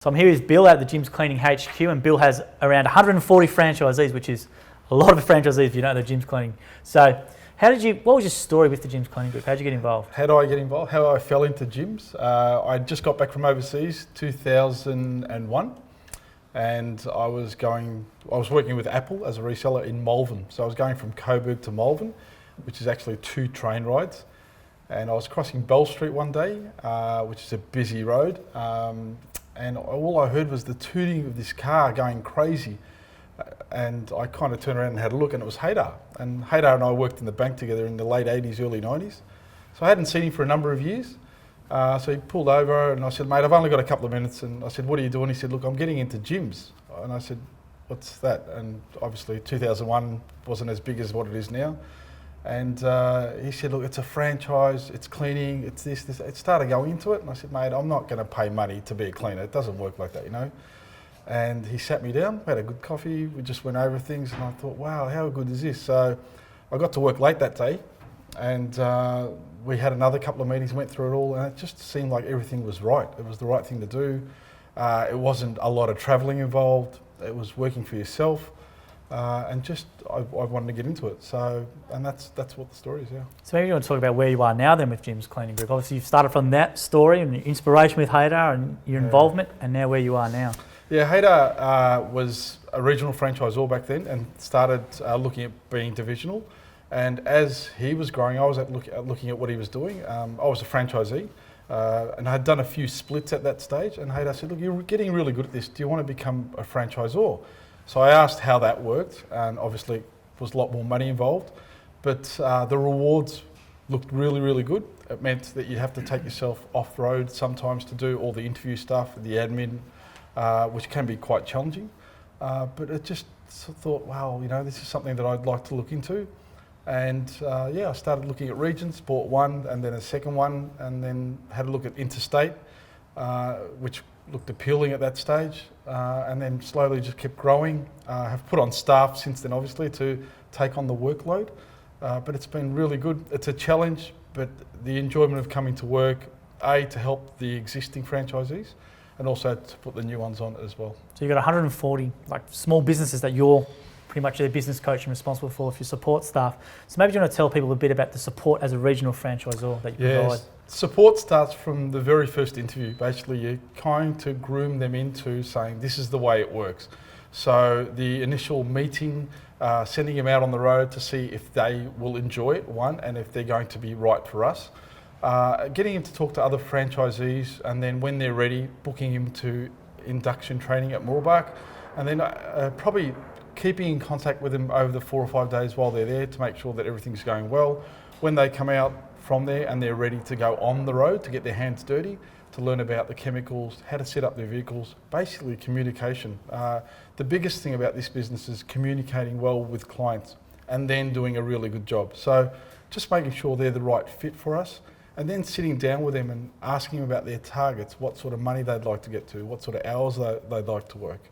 So I'm here with Bill at the Gym's Cleaning HQ, and Bill has around 140 franchisees, which is a lot of franchisees if you don't know the Gym's Cleaning. So what was your story with the Gym's Cleaning Group? How did you get involved? How do I get involved? How I fell into gyms? I just got back from overseas, 2001, and I was working with Apple as a reseller in Mowing. So I was going from Cobanoglu to Mowing, which is actually 2 train rides. And I was crossing Bell Street one day, which is a busy road. And all I heard was the tooting of this car going crazy. And I kind of turned around and had a look, and it was Haydar. And Haydar and I worked in the bank together in the late 80s, early 90s. So I hadn't seen him for a number of years. So he pulled over and I said, mate, I've only got a couple of minutes. And I said, what are you doing? He said, look, I'm getting into gyms. And I said, what's that? And obviously 2001 wasn't as big as what it is now. And he said, look, it's a franchise, it's cleaning, it's this. It started going into it. And I said, mate, I'm not going to pay money to be a cleaner. It doesn't work like that, you know. And he sat me down, we had a good coffee, we just went over things, and I thought, wow, how good is this? So I got to work late that day, and we had another couple of meetings, went through it all, and it just seemed like everything was right. It was the right thing to do. It wasn't a lot of travelling involved. It was working for yourself. And just, I wanted to get into it. So, and that's what the story is, yeah. So maybe you want to talk about where you are now then with Gym's Cleaning Group. Obviously you've started from that story and your inspiration with Haydar and your involvement, and now where you are now. Yeah, Haydar was a regional franchisor back then and started looking at being divisional. And as he was growing, I was looking at what he was doing. I was a franchisee and I had done a few splits at that stage. And Haydar said, look, you're getting really good at this. Do you want to become a franchisor? So I asked how that worked, and obviously there was a lot more money involved, but the rewards looked really, really good. It meant that you have to take yourself off road sometimes to do all the interview stuff, the admin, which can be quite challenging. But it just thought, wow, you know, this is something that I'd like to look into. And I started looking at regions, bought one and then a second one, and then had a look at interstate, which looked appealing at that stage, and then slowly just kept growing. Have put on staff since then, obviously, to take on the workload. But it's been really good. It's a challenge, but the enjoyment of coming to work, to help the existing franchisees, and also to put the new ones on as well. So you've got 140 like small businesses that you're pretty much their business coach and responsible for if you support staff. So maybe you want to tell people a bit about the support as a regional franchisor that you provide. Support starts from the very first interview. Basically, you're trying to groom them into saying this is the way it works. So the initial meeting, sending them out on the road to see if they will enjoy it, one, and if they're going to be right for us. Getting them to talk to other franchisees, and then when they're ready, booking them to induction training at Moorbach, and then probably keeping in contact with them over the 4 or 5 days while they're there to make sure that everything's going well. When they come out from there and they're ready to go on the road to get their hands dirty, to learn about the chemicals, how to set up their vehicles, basically communication. The biggest thing about this business is communicating well with clients and then doing a really good job. So just making sure they're the right fit for us, and then sitting down with them and asking them about their targets, what sort of money they'd like to get to, what sort of hours they'd like to work.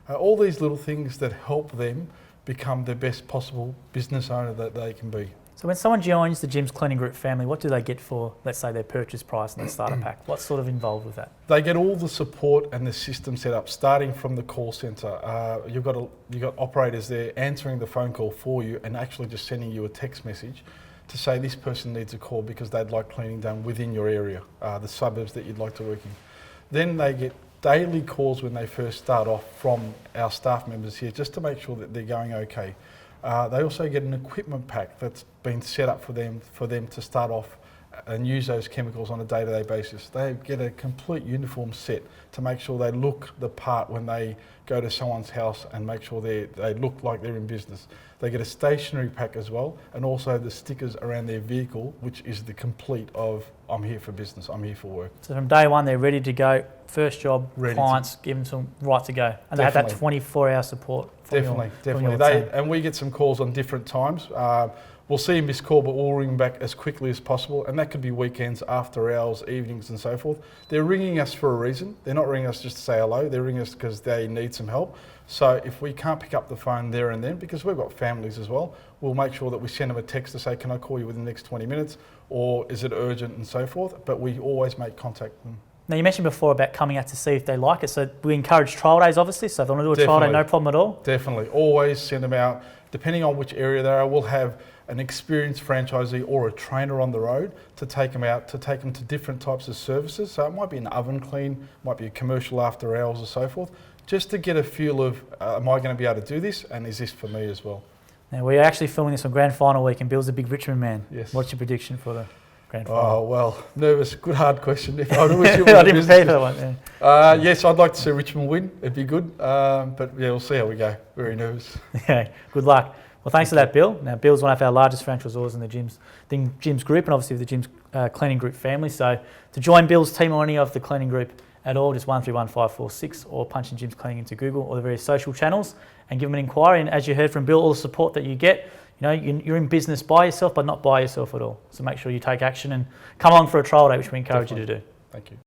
All these little things that help them become the best possible business owner that they can be. So when someone joins the Gym's Cleaning Group family, what do they get for, let's say, their purchase price and their starter pack? What's sort of involved with that? They get all the support and the system set up, starting from the call centre. You've got operators there answering the phone call for you and actually just sending you a text message to say this person needs a call because they'd like cleaning done within your area, the suburbs that you'd like to work in. Then they get daily calls when they first start off from our staff members here, just to make sure that they're going okay. They also get an equipment pack that's been set up for them to start off and use those chemicals on a day-to-day basis. They get a complete uniform set to make sure they look the part when they go to someone's house and make sure they look like they're in business. They get a stationery pack as well, and also the stickers around their vehicle, which is the complete of I'm here for business, I'm here for work. So from day one, they're ready to go, first job, clients, give them some right to go. And they have that 24-hour support from your team. And we get some calls on different times. We'll see a missed call, but we'll ring back as quickly as possible. And that could be weekends, after hours, evenings and so forth. They're ringing us for a reason. They're not ringing us just to say hello. They're ringing us because they need some help. So if we can't pick up the phone there and then, because we've got families as well, we'll make sure that we send them a text to say, can I call you within the next 20 minutes? Or is it urgent and so forth? But we always make contact with them. Now, you mentioned before about coming out to see if they like it. So we encourage trial days, obviously. So if they want to do a trial day, no problem at all. Definitely. Always send them out. Depending on which area they are, we'll have an experienced franchisee or a trainer on the road to take them out, to take them to different types of services. So it might be an oven clean, might be a commercial after hours or so forth, just to get a feel of, am I going to be able to do this, and is this for me as well? Now, we're actually filming this on grand final week, and Bill's a big Richmond man. Yes. What's your prediction for the grand final? Oh, well, nervous. Good, hard question. If I wish you I didn't prepare for that one. Yeah. Yes, I'd like to see Richmond win. It'd be good. But yeah, we'll see how we go. Very nervous. Okay, good luck. Well, thanks for that, Bill. Now, Bill's one of our largest franchisors in the gyms group, and obviously the gyms cleaning group family. So to join Bill's team or any of the cleaning group at all, just 131546, or punch in Gyms Cleaning into Google or the various social channels and give them an inquiry. And as you heard from Bill, all the support that you get, you know, you're in business by yourself, but not by yourself at all. So make sure you take action and come along for a trial day, which we encourage you to do. Thank you.